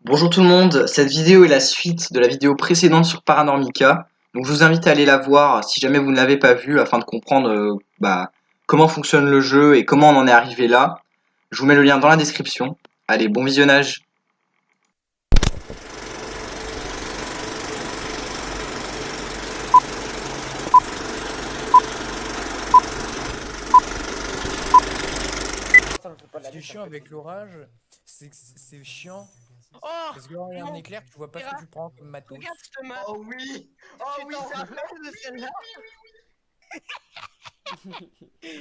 Bonjour tout le monde, cette vidéo est la suite de la vidéo précédente sur Paranormica. Donc je vous invite à aller la voir si jamais vous ne l'avez pas vue afin de comprendre comment fonctionne le jeu et comment on en est arrivé là. Je vous mets le lien dans la description. Allez, bon visionnage. Ça me fait pas de la Ce qui est vie, ça me chiant fait avec de- l'orage, c'est que c'est chiant Oh parce que quand il y a un non, éclair, tu vois pas ce que Vera, tu prends comme matos. regarde cette map. Oh oui! Tu Oh oui, t'en ça rappelles de celle-là?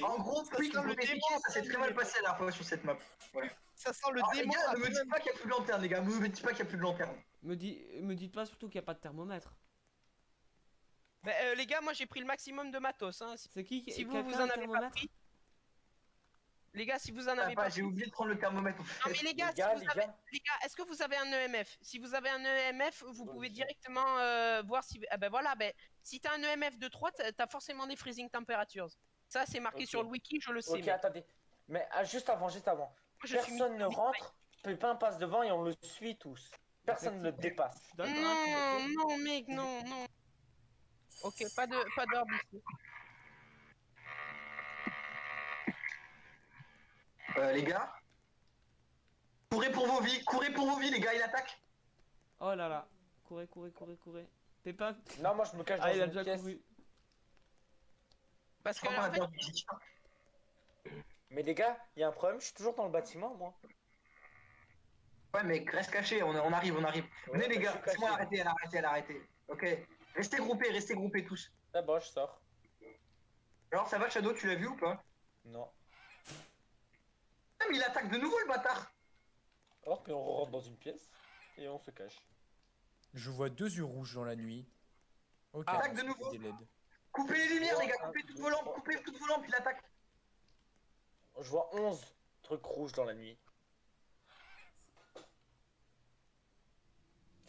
En gros, Ça quick, sent le pour démon t'expliquer, à ça s'est plein très mal nez. passé la dernière fois sur cette map. Voilà. Ça sent le Alors les démon gars, à ne me plein dites pas qu'il n'y a plus de lanterne, les gars. Ne me dites pas qu'il n'y a plus de lanterne. Me dites pas surtout qu'il n'y a pas de thermomètre. Les gars, moi j'ai pris le maximum de matos. Hein. C'est qui Si vous quelqu'un en le avez pas thermomètre? pris, les gars, si vous en Ah, avez pas j'ai pris. oublié de prendre le thermomètre en Non fait. mais les gars, Les gars, est-ce que vous avez un EMF? Si vous avez un EMF, vous Bon, pouvez ok. directement voir si. Ah ben voilà, si t'as un EMF de 3, t'as forcément des freezing temperatures. Ça, c'est marqué Ok. sur le wiki, je le sais, Ok, mec. attendez. Mais juste avant. Moi, je suis Personne ne rentre, Pépin passe devant et on le suit tous. Personne ne le dépasse. Je suis d'accord. Non, Ok. non, mec, non, non. Ok, pas d'orbe ici. Les gars, courez pour vos vies, les gars, il attaque. Oh là là. Courez, courez, courez, courez. Pépin. Non, moi je me cache Ah, dans il a une déjà pièce. couru. Parce Je que, crois qu'on en a fait, perdu physique. Mais les gars, il y a un problème, je suis toujours dans le bâtiment, moi. Ouais, mec, reste caché, on arrive. Venez, les gars, laissez-moi arrêter. Ok. Restez groupés tous. D'abord, je sors. Alors, ça va, Shadow, tu l'as vu ou pas? Non. Ah, mais il attaque de nouveau, le bâtard. Alors qu'on rentre dans une pièce et on se cache. Je vois deux yeux rouges dans la nuit. Ok, Attaque donc de c'est nouveau. des LED. Coupez les lumières, les gars, coupez toutes vos lampes, il attaque. Je vois 11 trucs rouges dans la nuit.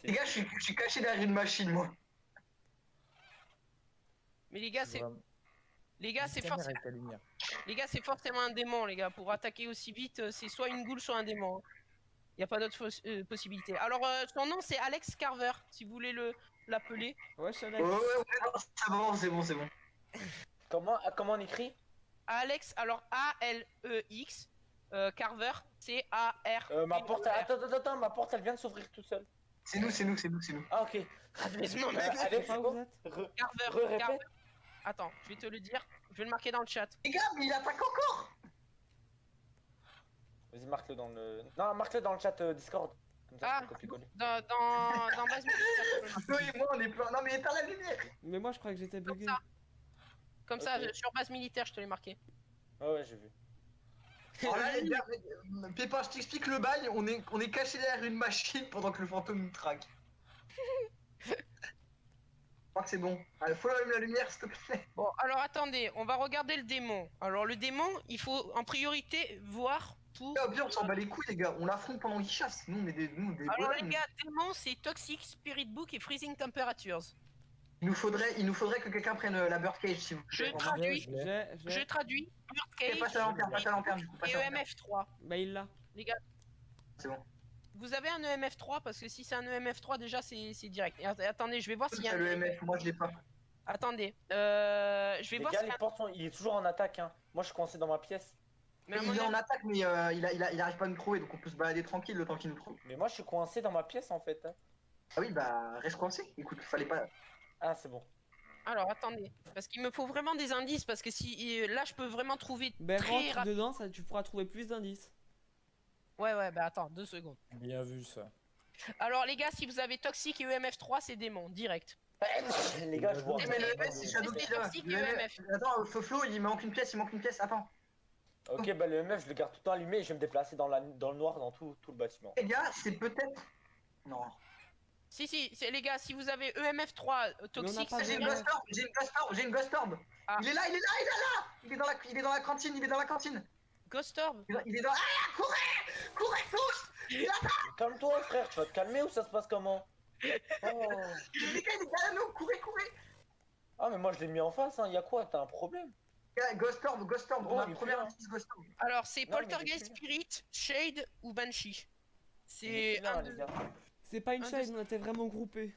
Les gars, je suis caché derrière une machine, moi. mais les gars, Je c'est, vois les gars, c'est juste la mer forcément, avec la lumière. les gars, c'est forcément un démon, les gars. Pour attaquer aussi vite, c'est soit une goule, soit un démon. Il y a pas d'autre possibilité. Alors, son nom, c'est Alex Carver, si vous voulez l'appeler. Wesh, Alex. Ouais, non, c'est bon. Comment on écrit? Alex, alors A-L-E-X, Carver, C-A-R. Ma porte, attends, ma porte elle vient de s'ouvrir tout seul. C'est nous. Ah, ok. Laisse-moi, mec. Je sais Alex, pas où vous êtes. Carver, répète. Attends, je vais te le dire. Je vais le marquer dans le chat. Les gars, mais il attaque encore. Vas-y, marque-le dans le. Non, marque-le dans le chat Discord. Comme ça, Ah, je peux copier-coller. dans base militaire. Toi et moi, on est plein. Non, mais éteins la lumière. Mais moi, je crois que j'étais bugué. Comme ça, Ok. sur base militaire, je te l'ai marqué. Ouais, j'ai vu. Oh là, les gars, Pépin, je t'explique le bail. On est caché derrière une machine pendant que le fantôme nous traque. Je crois que c'est bon. Allez, faut allumer la lumière, s'il te plaît. Bon, alors attendez, on va regarder le démon. Alors, le démon, il faut en priorité voir pour. Ah, bien, on s'en bat les couilles, les gars. On l'affronte pendant qu'il chasse. Nous, on est des Alors, les bonhommes. gars, démon, c'est Toxic, Spirit Book et Freezing Temperatures. Il nous faudrait que quelqu'un prenne la Birdcage, s'il vous plaît. Je traduis. Je l'ai. Je traduis. Ok, passe la lanterne, du coup. Passe Et la lanterne. EMF3. Bah, il l'a. Les gars, C'est bon. vous avez un EMF3 parce que si c'est un EMF3, déjà, c'est direct. Et attendez, je vais voir s'il y a C'est un. le MF, moi je l'ai pas. Attendez, je vais Les voir gars, s'il y a un. il est toujours en attaque. Hein. Moi, je suis coincé dans ma pièce. Mais à Il mon est en avis- attaque, mais il arrive pas à nous trouver, donc on peut se balader tranquille le temps qu'il nous trouve. Mais moi, je suis coincé dans ma pièce en fait. Ah oui, bah reste coincé. Écoute, fallait pas. Ah, c'est bon. Alors attendez, parce qu'il me faut vraiment des indices, parce que si là je peux vraiment trouver Ben, très rentre rapidement. dedans, ça, tu pourras trouver plus d'indices. Ouais, bah attends, 2 secondes. Bien vu ça. Alors les gars, si vous avez Toxic et EMF3, c'est démon, direct. Les gars, je vois. Mais le MS, c'est Shadow c'est qui l'a. toxique Le et MF. Attends, Flo, il manque une pièce, Attends. Ok, bah le MF, je le garde tout le temps allumé et je vais me déplacer dans le noir dans tout le bâtiment. Les gars, c'est peut-être. Non. Si, c'est les gars, si vous avez EMF3 on n'a Toxic, pas c'est de J'ai une direct. ghost orb, j'ai une ghost orb. Ah. Il est là. Il est dans la cantine, Ghost Orb. Il est dans. Ah, courez tous. Calme-toi, frère, tu vas te calmer ou ça se passe comment? Oh. Les gars, il est derrière nous, courez. Ah, mais moi je l'ai mis en face, hein. Y'a quoi? T'as un problème? Ghost Orb, on a le premier indice Ghost Orb. Alors c'est Non, mais Poltergeist il est Spirit, Shade ou Banshee. C'est Là, un, les deux. gars. C'est pas une Un, chaise, deux. on était vraiment groupés.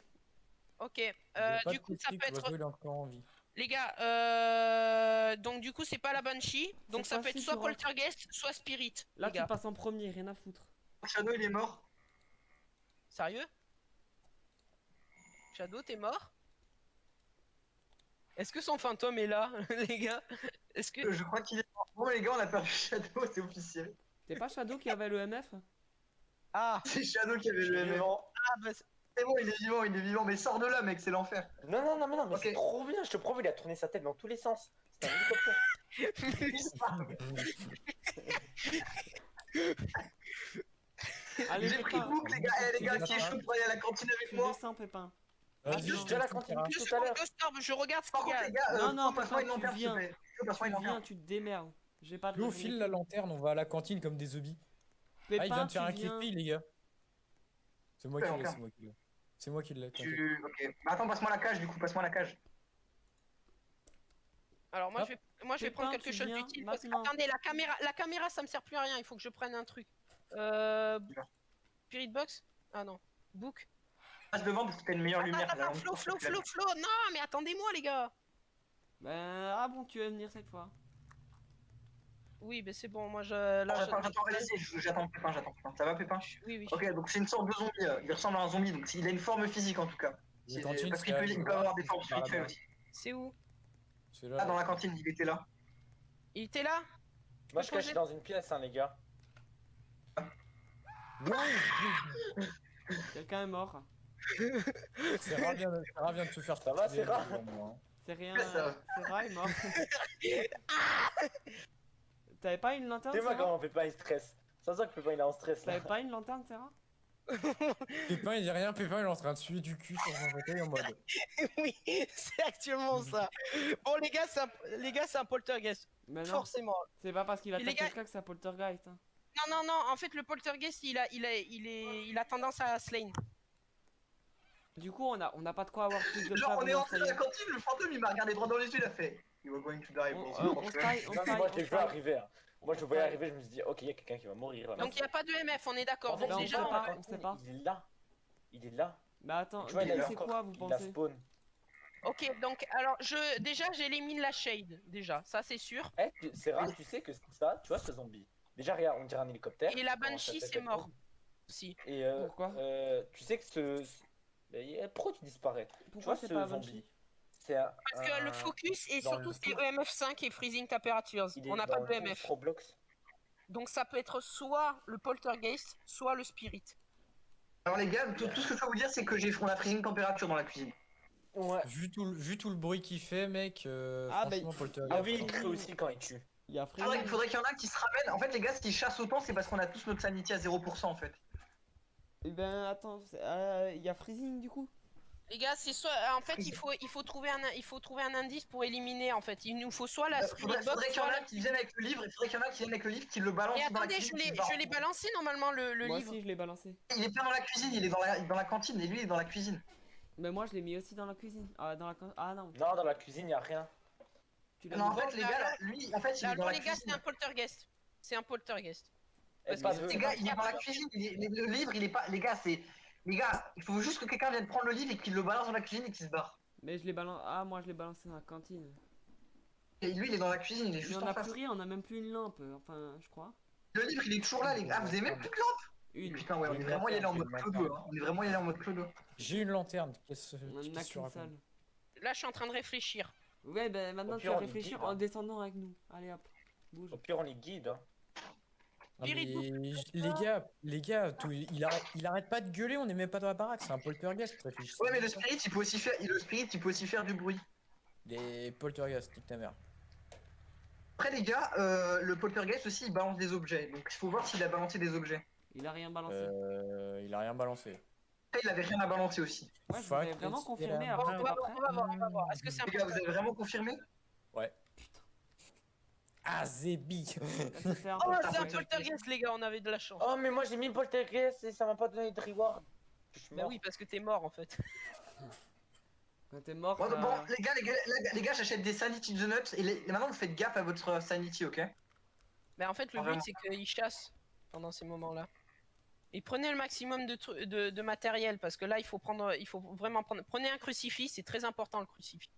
Ok. Il y a pas Du de coup, ça critique, peut être. l'oiseau, il est encore en vie. Les gars, donc du coup, c'est pas la Banshee. Donc Cette ça peut être fois-ci, soit tu rentres. Poltergeist, soit Spirit. Là, les tu gars. passes en premier, rien à foutre. Shadow, il est mort. Sérieux? Shadow, t'es mort? Est-ce que son fantôme est là, les gars? Est-ce que. Je crois qu'il est mort. Bon, les gars, on a perdu Shadow, c'est officiel. T'es pas Shadow qui avait le MF? Ah! C'est Shadow qui avait le MF. Ah bah, C'est bon, il est vivant, mais sors de là, mec, c'est l'enfer. Non, non, non, mais non, mais Ok. c'est trop bien, je te promets, il a tourné sa tête dans tous les sens. C'était un hélicoptère. Allez, J'ai pris Pépin. boucle, les gars. Eh, les gars, qui est chaud pour aller à la cantine avec Tu moi? descends, Pépin. Vas-y, Attends. je De la te cantine dirai. Deux tout à l'heure. secondes, Ghost Orb, je regarde ce Par qu'il y contre, a. les gars, Non, non, passe-moi une Pépin, tu lanterne, s'il te viens. plaît. Passe-moi une Tu viens, lanterne. tu te démerdes. J'ai pas de Nous, on raison file de- la lanterne, on va à la cantine comme des zombies. Ah, il Pépin, vient de faire un tu viens. clip, les gars. C'est moi Ouais, qui l'ai, encore. c'est moi qui l'ai. C'est moi qui l'ai. t'inquiète. Ok. Bah, attends, passe-moi la cage, du coup, passe-moi la cage. Alors moi Hop. je vais Pépin, prendre quelque tu chose viens d'utile parce que maintenant. attendez, la caméra ça me sert plus à rien, il faut que je prenne un truc. Spirit Box? Ah non. Book. Passe devant parce que t'as une meilleure lumière. Attends, Flo, non mais attendez-moi les gars. Ben, ah bon, tu vas venir cette fois. Oui mais c'est bon, moi je... Là, J'attends, vas-y, j'attends Pépin, j'attends Pépin. Ça va, Pépin? Oui, oui. Ok, donc c'est une sorte de zombie. Il ressemble à un zombie, donc il a une forme physique en tout cas. La cantine, Parce c'est qu'il à peut, il peut avoir des formes par là-bas. spirituelles aussi. C'est où? C'est Là, dans là. la cantine, il était là. Il était là? Moi, je suis caché dans une pièce, hein, les gars. Quelqu'un est mort. Sarah vient de se faire Ça va, tuer, Sarah moi. C'est rien. Ouais, ça va. Sarah est mort. T'avais pas une lanterne, C'est moi Sarah comment Pépin il stresse. Ça se voit que Pépin il est en stress là. T'avais pas une lanterne, Sarah Pépin, il dit rien, Pépin, il est en train de suer du cul sur son fauteuil en mode. Oui, c'est actuellement ça. Bon les gars, c'est un poltergeist. Mais non, Forcément. c'est pas parce qu'il Et attaque les gars- quelqu'un que c'est un poltergeist. Hein. Non, en fait le poltergeist il a tendance à slane. Du coup, on a pas de quoi avoir plus de Genre, preuves. on est non, rentré ça dans y la est. cantine, le fantôme il m'a regardé droit dans les yeux, il a fait. You are going to die, On bro. se taille, on se Non, mais taille, moi, on je l'ai se vu taille. arriver. Hein. Moi, je le voyais arriver, je me suis dit, ok, il y a quelqu'un qui va mourir là. Donc il n'y a pas de MF, on est d'accord. En fait, Donc on déjà, sait on pas. va- on sait pas. Il est là. Il est là. Mais attends, Tu vois, il a c'est quoi vous Il a pensez spawn. Ok, donc alors déjà j'élimine la shade, déjà, ça c'est sûr. Eh, c'est rare, tu sais que ça, tu vois ce zombie. Déjà, regarde, on dirait un hélicoptère. Et la Comment Banshee ça c'est s'appelle mort aussi. Et Pourquoi tu sais que pourquoi tu disparais? Pourquoi vois c'est ce pas zombie Banshee C'est un. Parce que le focus et dans surtout le- c'est EMF5 et Freezing Temperatures. Il est On n'a dans pas de le EMF. Roblox. Donc ça peut être soit le poltergeist, soit le spirit. Alors, les gars, tout ce que je peux vous dire, c'est que on a pris une température dans la cuisine. Ouais. Vu tout le bruit qu'il fait, mec, Ah, franchement, bah, Poltergeist. Ah oui, il oui. crie aussi quand il tue. Il y a Il Freezing. faudrait qu'il y en a qui se ramènent. En fait, les gars, s'ils chassent autant, c'est parce qu'on a tous notre sanity à 0% en fait. Eh ben attends, il y a Freezing du coup. Les gars, c'est soit en fait il faut trouver un indice pour éliminer en fait. Il nous faut soit la spirit Faudrait box, qu'il y en soit a qui viennent avec le livre, qui le balancent Mais dans la attendez, cuisine. je l'ai balancé normalement le Moi livre. aussi je l'ai balancé. Il est pas dans la cuisine, il est dans la cantine, et lui il est dans la cuisine. Mais moi je l'ai mis aussi dans la cuisine. Ah, ah non, Non, dans la cuisine, y a rien. tu l'as Non, en mis. fait, les gars, là, lui, en fait, il est dans Alors la les gars, c'est cuisine. un poltergeist. C'est un poltergeist. Et Parce pas que de- Les gars, il est dans la cuisine, le livre, il est pas. Les gars, il faut juste que quelqu'un vienne prendre le livre et qu'il le balance dans la cuisine et qu'il se barre. Mais je l'ai balancé. Ah, moi je l'ai balancé dans la cantine. Et lui, il est dans la cuisine, il est Mais juste on en a face. plus rien, on a même plus une lampe. Enfin, je crois. Le livre, il est toujours là, les gars. Ah, vous avez même plus de lampe? Une. Putain, ouais, on est vraiment y allé en mode clodo. Hein. On est vraiment y allé en mode clodo. J'ai une lanterne. Qu'est-ce On en a que tu qu'une racontes? seule. Là, je suis en train de réfléchir. Ouais, ben maintenant Au tu pire, vas on est réfléchir guide, hein. en descendant avec nous. Allez hop, bouge. Au pire, on les guide. Hein. Ah, Spirit mais les gars, il arrête pas de gueuler, on est même pas dans la baraque, c'est un poltergeist, réfléchissez. Ouais, mais le spirit, il peut aussi faire du bruit. Des poltergeists, nique ta mère. Après, les gars, le poltergeist aussi, il balance des objets. Donc, il faut voir s'il a balancé des objets. Il a rien balancé. Il a rien balancé. Après, il avait rien à balancer aussi. Ouais, je voudrais vraiment confirmer Bon, après. on va voir. Est-ce que c'est un Les gars, vous avez vraiment confirmé? Putain, Ah, Zébi. ça fait un Oh, peu c'est un peur. poltergeist, les gars, on avait de la chance. Oh, mais moi j'ai mis le poltergeist et ça m'a pas donné de reward. Je suis Bah mort. oui, parce que t'es mort en fait. Quand t'es mort, Bon, t'as- les gars, j'achète des Sanity the Nuts et maintenant vous faites gaffe à votre Sanity, ok? Mais en fait, le Vraiment. but c'est qu'il chasse pendant ces moments-là. Et prenez le maximum de matériel parce que là il faut vraiment prendre. Prenez un crucifix, c'est très important le crucifix.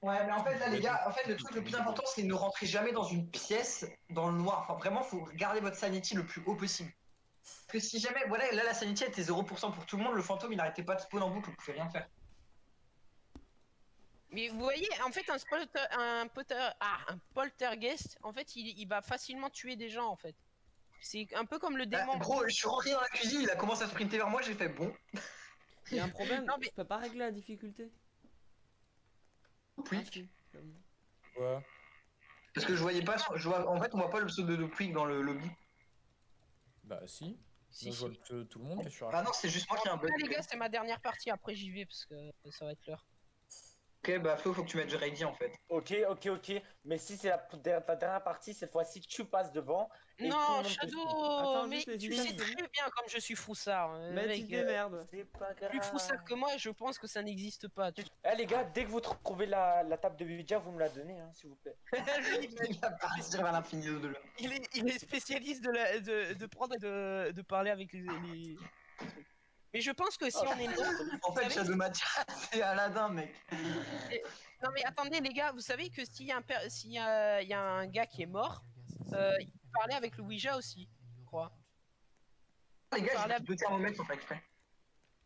Ouais, mais en fait, là, les gars, en fait, le truc le plus important, c'est ne rentrez jamais dans une pièce dans le noir. Enfin, vraiment, faut garder votre sanity le plus haut possible. Parce que si jamais, voilà, là, la sanity était 0% pour tout le monde, le fantôme, il n'arrêtait pas de spawn en boucle, vous pouvez rien faire. Mais vous voyez, en fait, un poltergeist, en fait, il va facilement tuer des gens, en fait. C'est un peu comme le démon. Gros, je suis rentré dans la cuisine, il a commencé à sprinter vers moi, j'ai fait bon. Il y a un problème, Non, mais- je peux pas régler la difficulté. Oui. Ah, si, comme- Ouais. Parce que je voyais pas, en fait, on voit pas le pseudo de Quick dans le lobby. Bah si. Si, Moi, je vois si. tout le monde est sur Ah non, c'est juste moi qui ai un bug. Ah, les gars, c'est ma dernière partie, après j'y vais parce que ça va être l'heure. Ok, bah Flo, faut que tu mettes ready en fait. Ok. Mais si c'est ta dernière partie, cette fois-ci, tu passes devant. Et tout le Non, monde te suit. Shadow, Attends, mais juste les tu items, sais c'est très bien comme je suis froussard. Mais mec, tu te démerdes. C'est pas grave. plus froussard que moi, je pense que ça n'existe pas. Eh les gars, dès que vous trouvez la table de Ouija, vous me la donnez, hein, s'il vous plaît. Il va partir vers l'infini au-delà. Il est spécialiste de prendre et de parler avec les... Mais je pense que si on est mort... En fait, Vous savez, Shadow Mathias, c'est Aladdin, mec. non mais attendez les gars, vous savez que s'il y a il y a un gars qui est mort, il peut parler avec le Ouija aussi, je crois. Les gars, Parler j'ai deux thermomètres, sans pas exprès.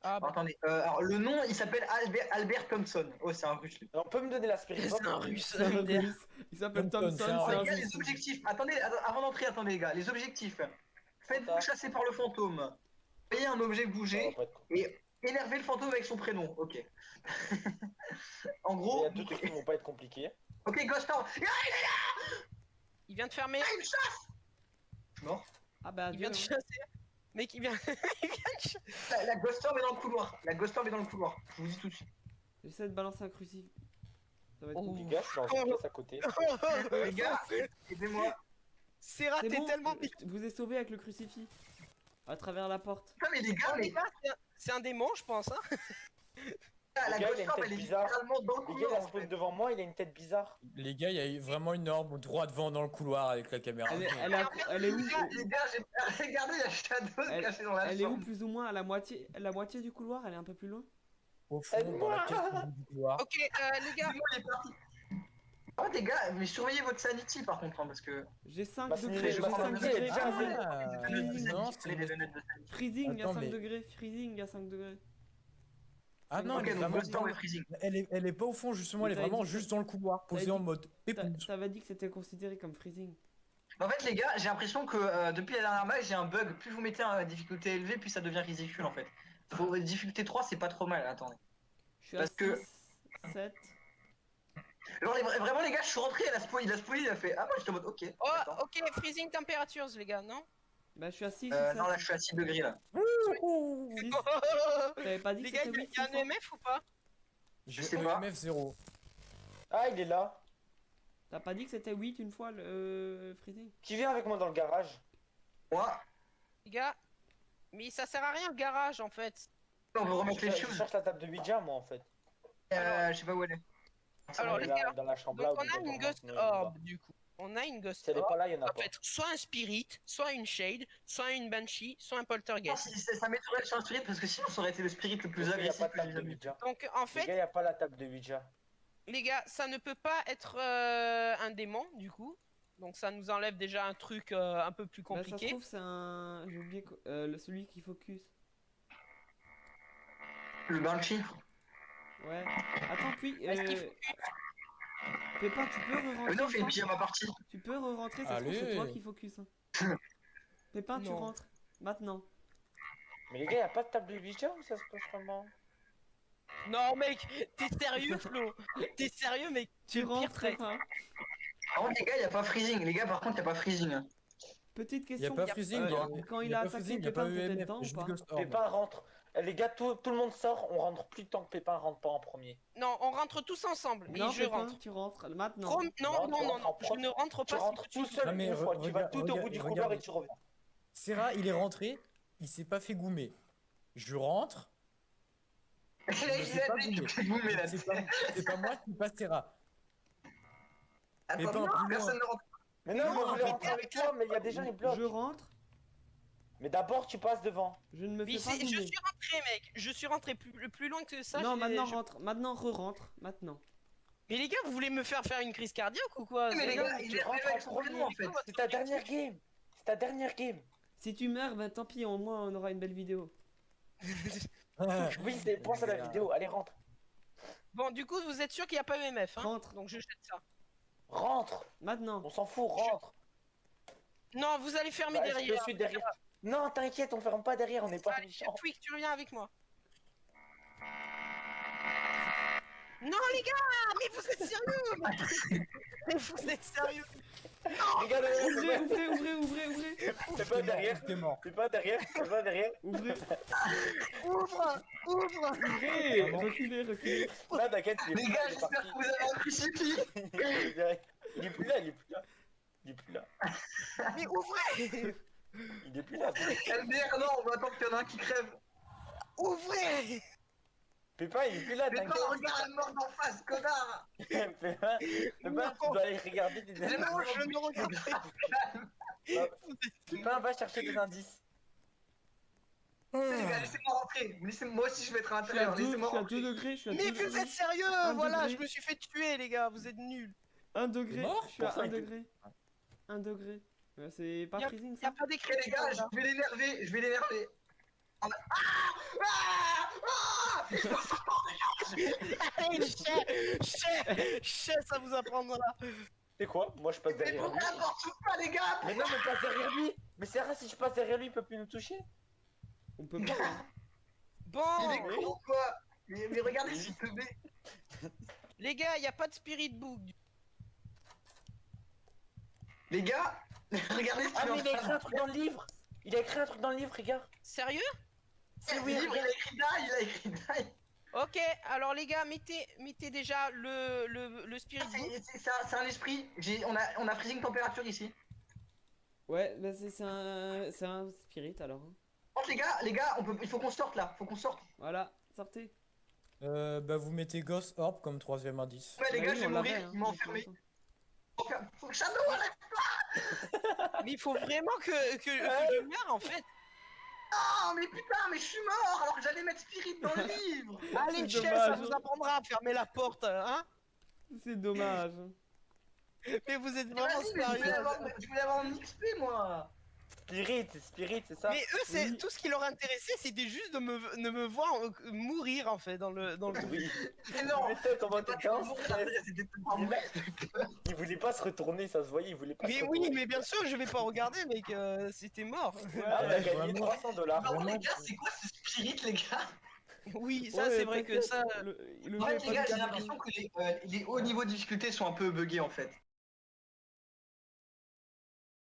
Ah bah, Attendez, alors le nom, il s'appelle Albert Thompson. Oh, c'est un russe, lui. On peut me donner la spirit c'est box un russe. C'est un russe. Il s'appelle Thompson, Thompson, c'est un c'est un Les gars, russe. les objectifs. Attendez, avant d'entrer, attendez, les gars. Les objectifs. Faites-vous chasser par le fantôme. Voyez un objet bouger et énervez le fantôme avec son prénom. Ok. En Il y gros, a deux trucs qui vont pas être compliqués. ok, Ghost Town. Il vient de fermer, Il me chasse. Mort. Ah bah il vient adieu. de chasser. Mec, il vient, il vient de chasser. La Ghost Orb est dans le couloir. La Ghost Orb est dans le couloir. Je vous dis tout de suite. J'essaie de balancer un crucifix. Ça va être Oh. Les compliqué. gars, je suis dans une pièce à côté. Les gars, aidez-moi. C'est C'est raté bon, tellement vite. je vous ai sauvé avec le crucifix. À travers la porte. Putain, mais les gars, Oh, les mais gars, c'est un démon, je pense. Hein. la Les gars, il a Ghost une Orb, tête elle est bizarre. littéralement dans le Les gars, il couloir. a En spawn fait. devant moi, il a une tête bizarre. Les gars, il y a vraiment une orbe droit devant dans le couloir avec la caméra. Elle est où Les gars, regardez, il y a Shadow caché dans la Elle est où chambre. plus ou moins à la moitié du couloir? Elle est un peu plus loin? Au fond, dans la pièce au bout du couloir. Ok, les gars, Il est parti. Oh, les gars, mais surveillez votre sanity par contre, hein, parce que. J'ai 5 Bah, c'est degrés, les- j'ai bah, 5 c'est les- degrés. Ah, non, c'est... Les lunettes de sanity. Freezing, il y a Attends, 5 mais- degrés. Freezing, il y a 5 degrés. Ah non, Ok, elle est donc vraiment Ghost Orb dans- est freezing. elle est pas au fond, justement, elle est Mais t'avais vraiment dit- juste dans le couloir, posée dit- en mode pépouze. T'avais dit que c'était considéré comme freezing. En fait, les gars, j'ai l'impression que depuis la dernière match, j'ai un bug. Plus vous mettez une difficulté élevée, plus ça devient ridicule en fait. Difficulté 3, c'est pas trop mal, attendez. Je suis à Parce que- 6, 7. Genre, vraiment, les gars, je suis rentré, il a spoilé, il a fait. Ah, moi j'étais en mode ok. oh, d'accord. ok, freezing temperatures, les gars, non? Bah, je suis à 6 ou Non, là, 7. je suis à 6 degrés là. 6. T'avais pas dit Les que gars, c'était il 8 y a un EMF ou pas? J'ai sais pas. EMF 0. Ah, il est là. T'as pas dit que c'était 8 une fois le freezing? Qui vient avec moi dans le garage? Moi, Les gars, mais ça sert à rien le garage en fait. on veut remettre les Je fuse. cherche la table de Ouija, moi en fait. Je sais pas où elle est. Alors, Elle les est là, gars, dans la chambre là. Donc où on vous a êtes une dans Ghost le noir. Orb du coup. On a une Ghost Si elle est Orb. pas là, il y en a Ça pas. peut être soit un Spirit, soit une Shade, soit une Banshee, soit un Non, Poltergeist. ça m'étonnerait sur un spirit parce que sinon ça aurait été le spirit le plus Il y a agressif pas de que j'ai table de jamais vu. Ouija. Donc en Les fait, gars, il y a pas la table de Ouija. les gars, ça ne peut pas être un démon du coup. Donc ça nous enlève déjà un truc un peu plus Bah, ça se compliqué. trouve, c'est un. J'ai oublié celui qui focus. Le Banshee. Ouais. Attends, puis. Est-ce qu'il faut- Pépin, tu peux re-rentrer. Non, une fais une fois pyjama partie. Tu peux re-rentrer, ça se trouve, c'est Allez. toi qui focus. Hein. Pépin, tu Non. rentres. Maintenant. Mais les gars, il y a pas de table de Ouija ou ça se passe comment? Non mec, t'es sérieux Flo? T'es sérieux mec? Tu le pire rentres, traître. Pépin. Par contre, les gars, y a pas freezing. Les gars, par contre, y a pas freezing. Petite Il y a question. pas freezing, quand il a attaqué, freezing, il y a pas Pépin, t'étais EMF, dedans ou juste pas? Ghost Orb. Pépin rentre. Les gars, tout le monde sort, on rentre plus de temps que Pépin rentre pas en premier. Non, on rentre tous ensemble. Mais Non, je Pépin, rentre. tu rentres maintenant. Non, non, tu non, rentres non, en je ne rentre Tu pas. rentres tout seul Non, mais une fois, tu vas regarde, tout au bout du couloir regarde. et tu reviens. Serra, il est rentré, il s'est pas fait goumer. Je rentre, Il je me fais a pas dit goumer. que vous, mais là, C'est pas moi qui passe Serra. Attends, Pépin, non, plus loin. personne ne rentre. Mais non, Non, mais on voulait mais rentrer avec toi, mais il y a des gens, ils bloquent. Je rentre. Mais d'abord, tu passes devant. Je ne me Mais fais pas je gagner. suis rentré, mec. Je suis rentré plus loin que ça. Non, j'ai- maintenant je- rentre. Maintenant re-rentre. Maintenant. Mais les gars, vous voulez me faire une crise cardiaque ou quoi? Mais les Non, gars, mais il tu est rentres avec en son premier. prénom en fait. C'est ta dernière game. C'est ta dernière game. Si tu meurs, bah tant pis, au moins on aura une belle vidéo. Oui, pense à la vidéo. Allez, rentre. Bon, du coup, vous êtes sûr qu'il n'y a pas EMF, hein? Rentre. Donc je jette ça. Rentre. Maintenant. On s'en fout, rentre. Non, vous allez fermer Bah, je derrière. te suis derrière. Non, t'inquiète, on ferme pas derrière, on n'est pas Allez, méchants. Twig, tu reviens avec moi. Non, les gars, mais vous êtes sérieux? Mais vous êtes sérieux? Regarde, Ouvrez. fais pas derrière. T'es mort. Fais pas derrière, fais pas derrière. Ouvrez. Ouvre! Ouvrez. Reculez. Là, t'inquiète, il Les est gars, il est j'espère parti. que vous avez un crucifix. Il est plus là, il est plus là. Il est plus là. Mais ouvrez! Il est plus là. LDR, non, on va attendre qu'il y en a un qui crève. Ouvrez! Pépin, il est plus là, Mais t'inquiète. pas, regarde la mort d'en face, connard. Pépin, tu dois aller regarder des Mais indices. non, Je ne regarde pas. Pépin, va chercher des indices. Les gars, laissez-moi rentrer. Moi aussi, je vais être à Je suis à l'intérieur. 2 Laissez-moi rentrer. degrés. Je suis à 2 Mais degrés. vous êtes sérieux? Un Voilà, degré. je me suis fait tuer, les gars, vous êtes nuls. 1 degré. T'es mort Je suis à Pour ça, 1 il fait- degré. 1 degré. C'est pas Y a- freezing Y a ça? pas Eh, les d'écriture. gars, là. je vais l'énerver. Je vais l'énerver. Chais, ça vous apprendra. C'est quoi? Moi, je passe Mais derrière lui. pourquoi la porte s'ouvre pas, les gars? Mais non, mais passe derrière lui. Mais c'est rare, si je passe derrière lui, il peut plus nous toucher. On peut pas. hein. Il Bon, est con ou quoi? Mais regardez s'il te met. les gars, y a pas de spirit book. Les gars, regardez ce Ah, qu'il mais il a est en écrit train un truc dans le livre. Il a écrit un truc dans le livre, regarde. Sérieux? de faire. Le livre, il a écrit die, il a écrit die. Ok, alors les gars, mettez déjà le spirit book. C'est un esprit. On a freezing température ici. Ouais, bah c'est un spirit alors. hein. Par contre, les gars, il faut qu'on sorte là. Faut qu'on sorte. Voilà, sortez. Bah vous mettez Ghost Orb comme troisième indice. Ouais, les Bah gars, oui, je vais on mourir. l'avait, hein, Il m'a de enfermé. toute façon. Faut que Shadow arrête. Mais il faut vraiment que je meure en fait. Non, mais putain, mais je suis mort alors que j'allais mettre Spirit dans le livre. Allez, C'est Chais, ça dommage. vous apprendra à fermer la porte, hein. C'est dommage. Mais vous êtes Mais vraiment vas-y, mais sérieux. je voulais avoir un XP, moi. Spirit, c'est ça. Mais eux, c'est Oui. tout ce qui leur intéressait, c'était juste de me voir mourir en fait dans le truc. Oui. Mais non. Mais toi, comment C'est pas t'étais que en mourir, stress. c'était pas mourir. Il voulait pas se retourner, ça se voyait, il voulait pas se Mais retourner. oui, mais bien sûr, je vais pas regarder, mec, c'était mort. Ah, on a Ouais, gagné vraiment. 300 $. Pardon, les gars, c'est quoi ce Spirit, les gars? Oui, ça Ouais, c'est vrai que t'inquiète, ça. le En jeu est fait, pas les gars, j'ai du tout l'impression que les hauts niveaux de difficulté sont un peu buggés en fait.